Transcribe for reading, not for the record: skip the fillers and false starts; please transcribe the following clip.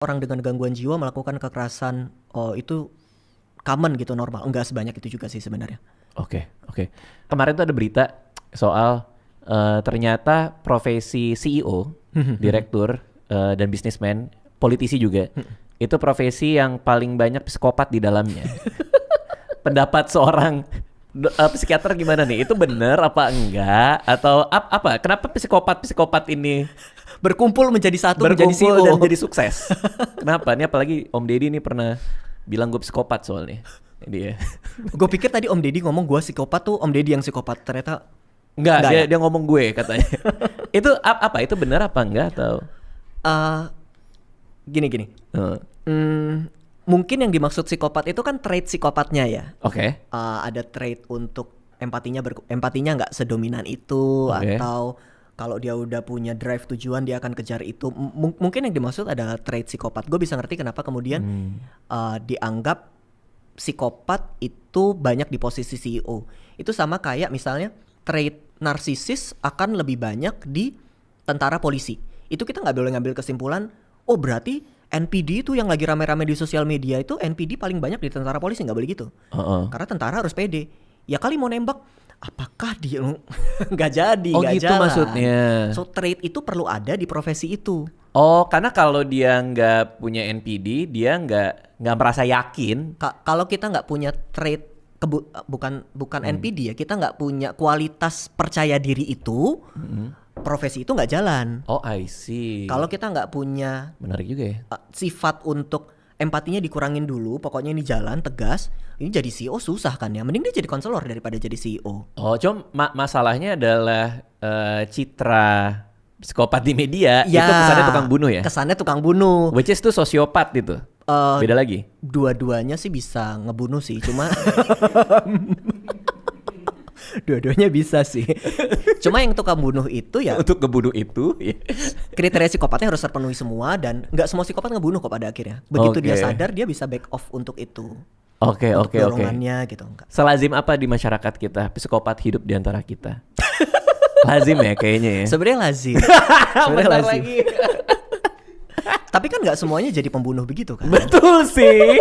orang dengan gangguan jiwa melakukan kekerasan, oh itu common gitu, normal. Enggak sebanyak itu juga sih sebenarnya. Oke. Kemarin tuh ada berita soal ternyata profesi CEO, direktur dan bisnismen, politisi juga, itu profesi yang paling banyak psikopat di dalamnya. Pendapat seorang psikiater gimana nih? Itu bener apa enggak? Atau apa? Kenapa psikopat ini Berkumpul menjadi satu, menjadi CEO dan jadi sukses? Kenapa? Ini apalagi Om Deddy ini pernah bilang gue psikopat soalnya. Dia. Gue pikir tadi Om Deddy ngomong gue psikopat tuh Om Deddy yang psikopat, ternyata enggak ya? Dia ngomong gue katanya. Itu apa? Itu benar apa enggak atau? Gini. Mungkin yang dimaksud psikopat itu kan trait psikopatnya ya. Oke. Ada trait untuk empatinya nggak sedominan itu, atau kalau dia udah punya drive tujuan dia akan kejar itu. Mungkin yang dimaksud adalah trait psikopat. Gue bisa ngerti kenapa kemudian dianggap psikopat itu banyak di posisi CEO. Itu sama kayak misalnya trait narsisis akan lebih banyak di tentara polisi. Itu kita nggak boleh ngambil kesimpulan, oh berarti NPD itu yang lagi rame-rame di sosial media itu NPD paling banyak di tentara polisi, nggak boleh gitu. Karena tentara harus pede. Ya kali mau nembak, apakah dia nggak jadi, nggak gitu jalan. Maksudnya. So trait itu perlu ada di profesi itu. Oh, karena kalau dia nggak punya NPD, dia nggak merasa yakin. Kalau kita nggak punya trait bukan NPD ya, kita nggak punya kualitas percaya diri itu, profesi itu nggak jalan. Oh, I see. Kalau kita nggak punya, menarik juga ya, sifat untuk empatinya dikurangin dulu, pokoknya ini jalan tegas, ini jadi CEO susah kan ya. Mending dia jadi konselor daripada jadi CEO. Oh, cuma masalahnya adalah citra psikopat di media ya, itu kesannya tukang bunuh ya. Kesannya tukang bunuh. Which is tuh sosiopat itu. Beda lagi. Dua-duanya sih bisa ngebunuh sih, cuma dua-duanya bisa sih. Cuma yang tukang bunuh itu ya, untuk ngebunuh itu kriteria psikopatnya harus terpenuhi semua, dan nggak semua psikopat ngebunuh kok pada akhirnya. Begitu dia sadar, dia bisa back off untuk itu. Oke. Dorongannya gitu. Enggak. Selazim apa di masyarakat kita psikopat hidup di antara kita? Lazim ya kayaknya ya. Sebenarnya lazim. Lagi. Tapi kan nggak semuanya jadi pembunuh begitu kan? Betul sih.